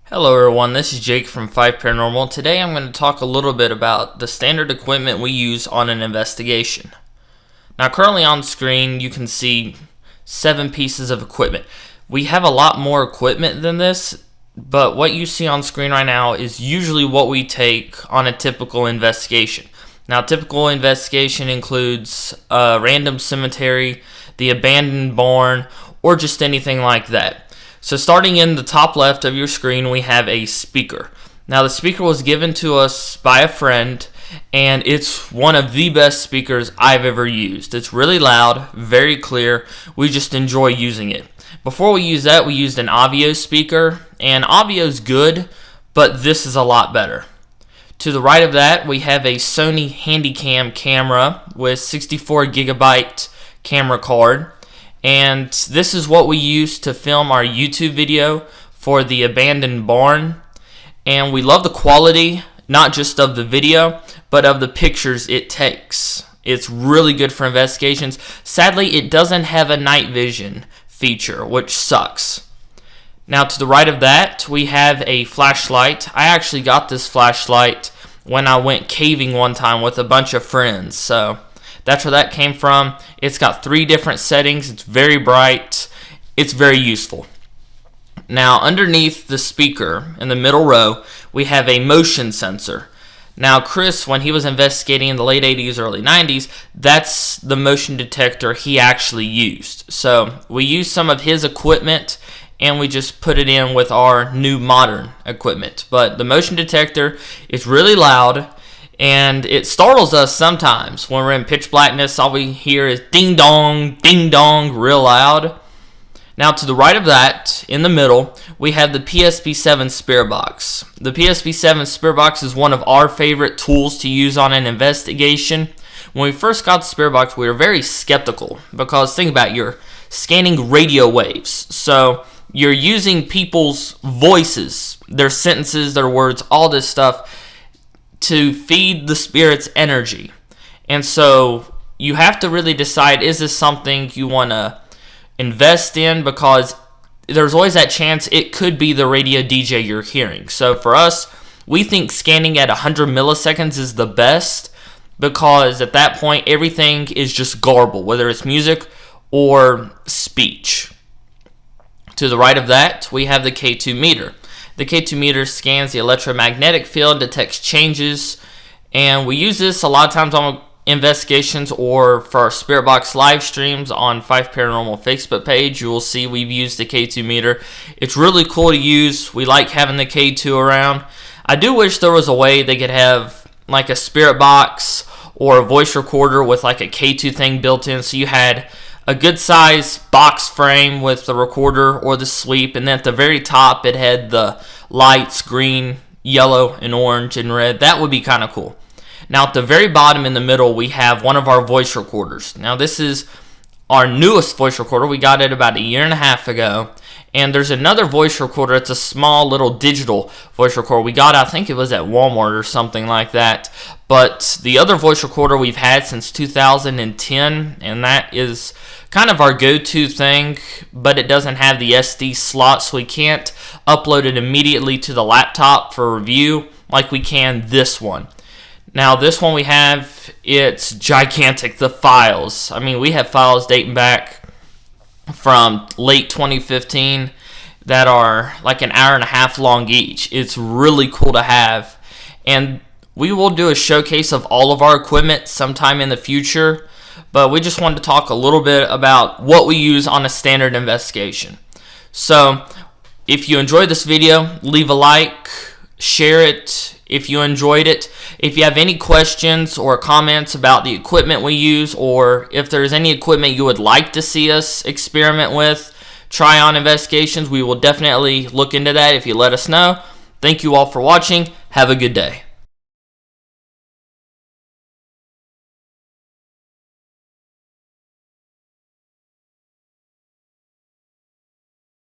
Hello everyone, this is Jake from 5 Paranormal. Today I'm going to talk a little bit about the standard equipment we use on an investigation. Now currently on screen you can see 7 pieces of equipment. We have a lot more equipment than this, but what you see on screen right now is usually what we take on a typical investigation. Now typical investigation includes a random cemetery, the abandoned barn, or just anything like that. So starting in the top left of your screen, we have a speaker. Now the speaker was given to us by a friend, and it's one of the best speakers I've ever used. It's really loud, very clear. We just enjoy using it. Before we use that, we used an Avio speaker, and Avio's good, but this is a lot better. To the right of that, we have a Sony Handycam camera with 64 gigabyte camera card. And this is what we use to film our YouTube video for the abandoned barn. And we love the quality, not just of the video, but of the pictures it takes. It's really good for investigations. Sadly, it doesn't have a night vision feature, which sucks. Now to the right of that, we have a flashlight. I actually got this flashlight when I went caving one time with a bunch of friends. So that's where that came from. It's got 3 different settings. It's very bright. It's very useful. Now, underneath the speaker in the middle row, we have a motion sensor. Now, Chris, when he was investigating in the late 80s, early 90s, that's the motion detector he actually used. So we used some of his equipment, and we just put it in with our new modern equipment. But the motion detector is really loud, and it startles us sometimes. When we're in pitch blackness, all we hear is ding dong, real loud. Now to the right of that, in the middle, we have the PSP-7 Spirit Box. The PSP-7 Spirit Box is one of our favorite tools to use on an investigation. When we first got the Spirit Box, we were very skeptical because think about it, you're scanning radio waves. So you're using people's voices, their sentences, their words, all this stuff to feed the spirit's energy. And so you have to really decide, is this something you want to invest in? Because there's always that chance it could be the radio DJ you're hearing. So for us, we think scanning at 100 milliseconds is the best, because at that point everything is just garbled, whether it's music or speech. To the right of that, we have the K2 meter. The K2 meter scans the electromagnetic field, detects changes, and we use this a lot of times on investigations or for our Spirit Box live streams on 5 Paranormal Facebook page. You will see we've used the K2 meter. It's really cool to use. We like having the K2 around. I do wish there was a way they could have like a Spirit Box or a voice recorder with like a K2 thing built in, so you had a good size box frame with the recorder or the sweep, and then at the very top it had the lights, green, yellow, and orange, and red. That would be kind of cool. Now at the very bottom in the middle, we have one of our voice recorders. Now this is our newest voice recorder. We got it about 1.5 years ago. And there's another voice recorder. It's a small little digital voice recorder. We got, I think it was at Walmart or something like that. But the other voice recorder we've had since 2010, and that is kind of our go-to thing, but it doesn't have the SD slot, so we can't upload it immediately to the laptop for review like we can this one. Now this one we have, it's gigantic, the files. I mean, we have files dating back from late 2015 that are like 1.5 hours long each. It's really cool to have, and we will do a showcase of all of our equipment sometime in the future, but we just wanted to talk a little bit about what we use on a standard investigation. So if you enjoyed this video, leave a like, share it if you enjoyed it. If you have any questions or comments about the equipment we use, or if there's any equipment you would like to see us experiment with, try on investigations, we will definitely look into that if you let us know. Thank you all for watching. Have a good day.